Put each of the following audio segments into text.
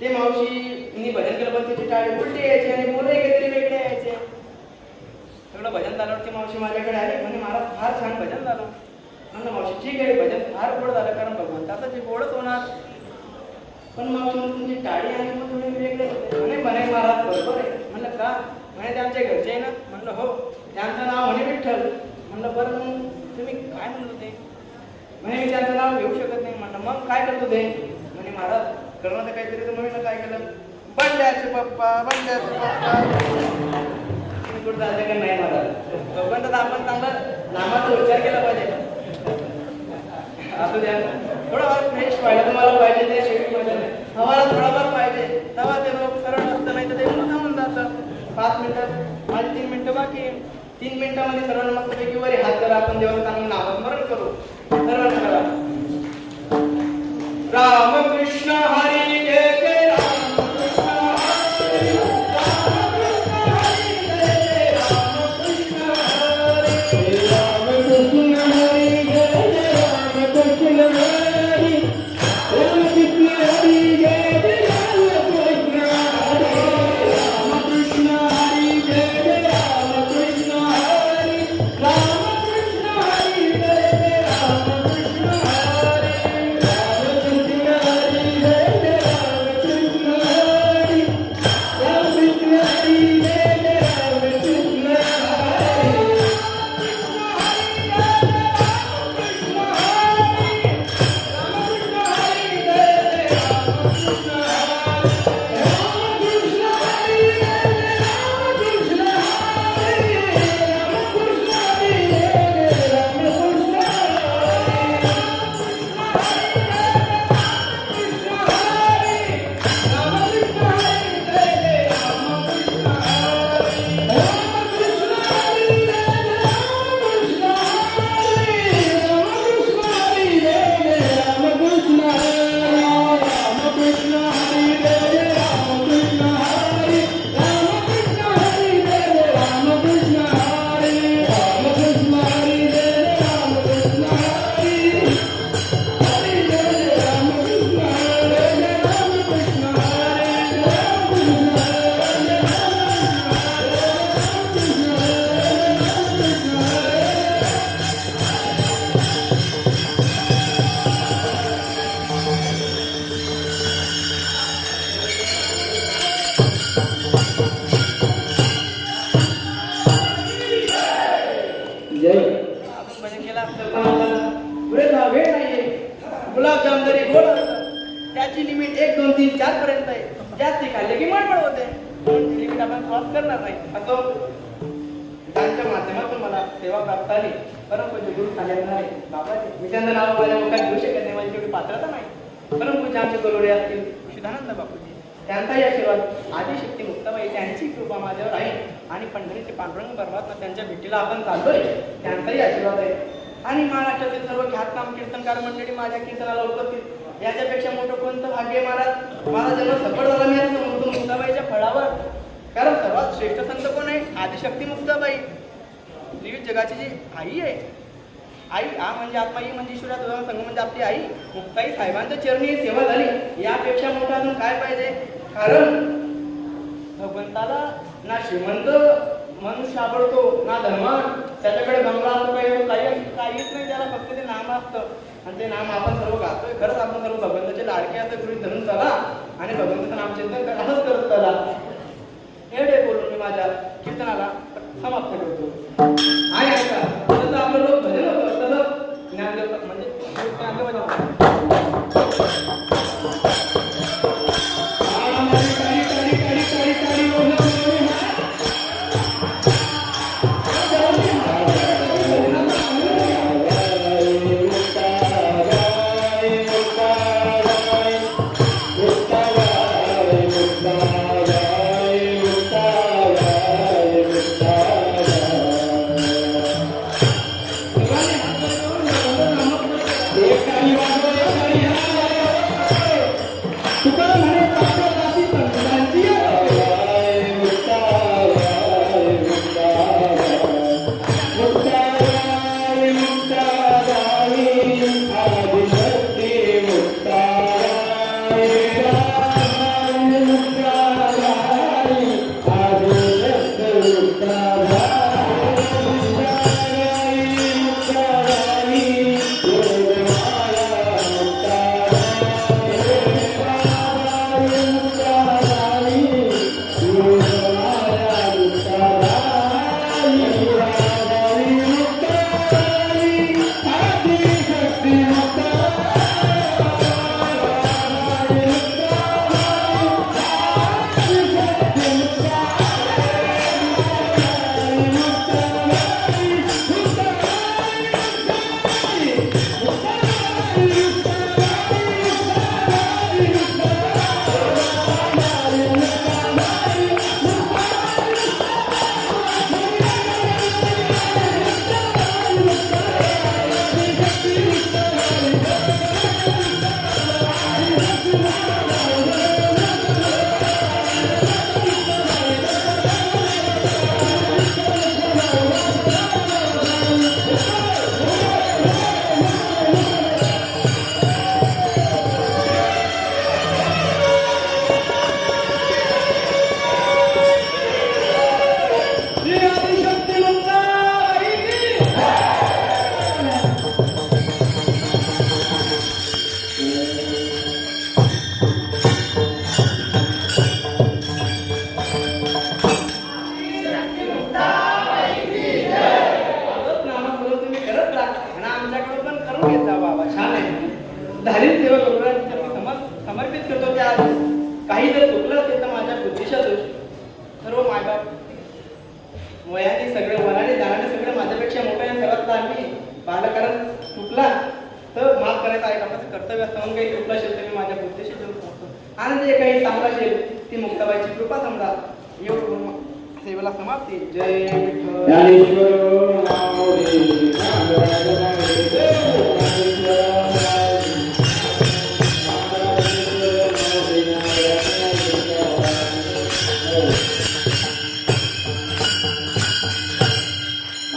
ते मावशींनी भजन केलं पण त्याची टाळी उलटी यायची आणि बोलही काहीतरी वेगळे यायचे. सगळं भजन झाल्यावर ती मावशी माझ्याकडे आली म्हणजे मला फार छान भजन झालं. म्हणलं मावशी ठीक आहे भजन फार गोड झालं कारण भगवंताचं जे गोडच होणार. पण मावशी तुमची टाळी आणि मग थोडे वेगळे होते म्हणे म्हणे महाराज बरोबर आहे. म्हणलं का म्हणे ते आमच्या घरचे आहे ना. म्हणलं हो त्यांचं नाव म्हणे विठ्ठल. म्हणलं बरं मग तुम्ही काय म्हणलं ते म्हणे मी त्यांचं नाव घेऊ शकत नाही. म्हणलं मग काय करतो ते म्हणे महाराज करणं तर काहीतरी. तर म्हणलं काय केलं बंड्याचे पप्पा बंड्याचे पप्पा कुठं झालं का नाही महाराज. भगवंतात आपण चांगला नामाचा उच्चार केला पाहिजे. असू द्या थोडाफार फ्रेश व्हायला तुम्हाला पाहिजे ते शेवटी पाहिजे हवाला थोडाफार पाहिजे तेव्हा ते लोक सरळ असतं नाही तर ते थांबून जातं. 5 मिनिटं माझी 3 मिनिटं बाकी 3 मिनिटामध्ये सर्व मस्तपैकी वरी हात करा आपण देवाचं चांगलं नामस्मरण करू. सर्वांना करा रामकृष्ण हरी जय जय रामकृष्ण हरी रामकृष्ण हरी जय जय रामकृष्ण हरी रामकृष्ण हरी जय जय रामकृष्ण हरी रामकृष्ण हरी जय जय रामकृष्ण हरी रामकृष्ण हरी जय जय रामकृष्ण हरी रामकृष्ण हरी जय जय रामकृष्ण हरी रामकृष्ण हरी जय जय रामकृष्ण हरी रामकृष्ण हरी जय जय रामकृष्ण गुलाबजाम जरी गोड त्याची लिमिट 1 2 3 4 पर्यंत आहे. जास्त खाल्ले की मळमळ होते. लिमिट आपण क्रॉस करणार नाही. असो त्यांच्या माध्यमातून मला सेवा प्राप्त झाली. परंतु गुरु झालेला नाही बाबाजी मी त्यांचं नाव माझ्या मुखात घेऊ शकत नाही. माझी तेवढी पात्रता नाही. परंतु आमचे कलोडे असतील शुद्धानंद बापूजी त्यांचाही आशीर्वाद आदिशक्ती मुक्ताबाई त्यांची कृपा माझ्यावर आहे आणि पंढरीचे पांडुरंग परमात्मा त्यांच्या भेटीला आपण चाललोय त्यांचाही आशीर्वाद आहे. आणि महाराष्ट्रातील सर्व ख्यातनाम कीर्तनकार मंडळी माझ्या कीर्तनाला उपस्थित याच्यापेक्षा मोठं कोणतं भाग्य महाराज. माझा जन्म सफळ झाला मी असं म्हणतो मुक्ताबाईच्या फळावर. कारण सर्वात श्रेष्ठ संत कोण आहे आदिशक्ती मुक्ताबाई त्रिविध जगाची जी आई आहे. आई आ म्हणजे आत्मा ही म्हणजे ईश्वरा तुझा संघ म्हणजे आपली आई मुक्ताई साहेबांच्या चरणी सेवा झाली. यापेक्षा मोठं अजून काय पाहिजे. कारण भगवंताला ना श्रीमंत मनुष्य आवडतो ना धर्मात. त्याच्याकडे बंगला असतो काहीच नाही. त्याला फक्त ते नाम असतं आणि ते नाम आपण सर्व गातोय. खरंच आपण सर्व भगवंताचे लाडके असं गृहीत धरून चला आणि भगवंताचं नामचिंतन असंच करत चला. एवढे बोलून मी माझ्या कीर्तनाला समाप्त करतो. आणि ऐका जसं आपलं लोक भजन होतं तसं ज्ञानदेव म्हणजे काही जर चुकलं असेल तर माझ्या बुद्धीच्या दोष. सर्व मायबाप वयाने सगळं वराने दाराने सगळं माझ्यापेक्षा मोठं आणि सर्वात लहान मी. बालकारण चुकला तर माफ करायचं आहे बापाचं कर्तव्य असतं. म्हणून काही चुकलं असेल तर मी माझ्या बुद्धीशी देऊ शकतो. आनंद जे काही चांगला असेल ती मुक्ताबाईची कृपा समजा. एवढं सेवेला समाप्ती. जय विठ्ठल. ज्ञानेश्वर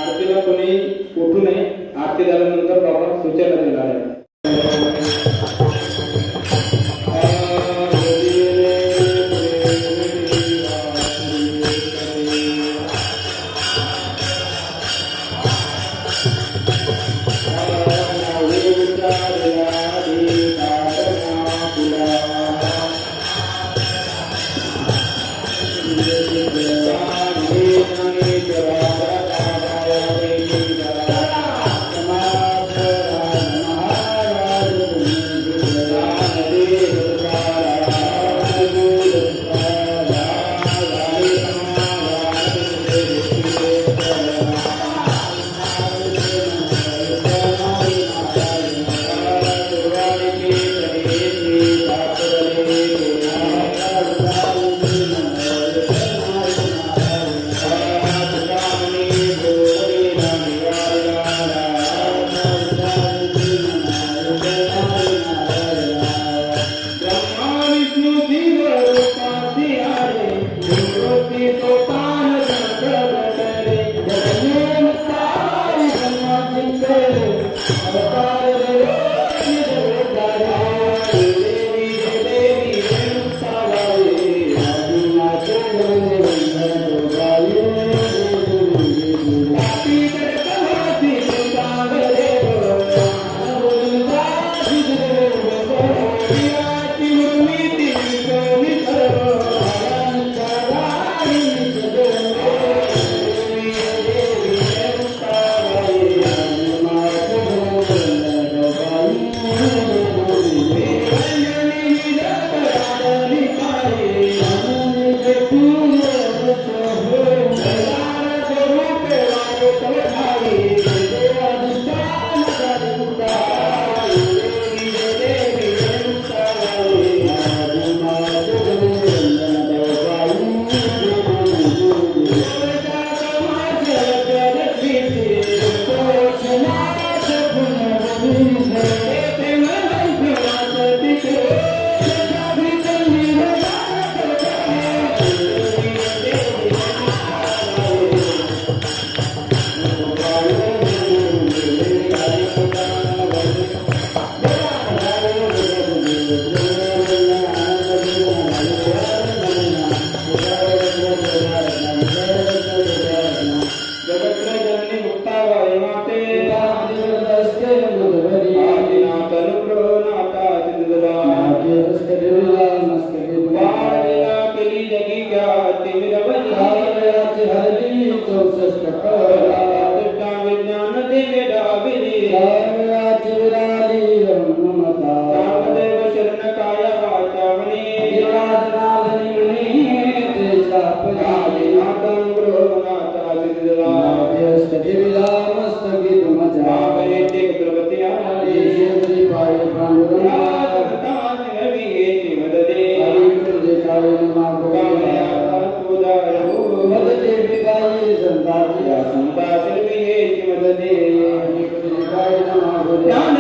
आरतीला कोणी उठू नये. आरती झाल्यानंतर बाबा सूचना देणार आहे. ज्ञान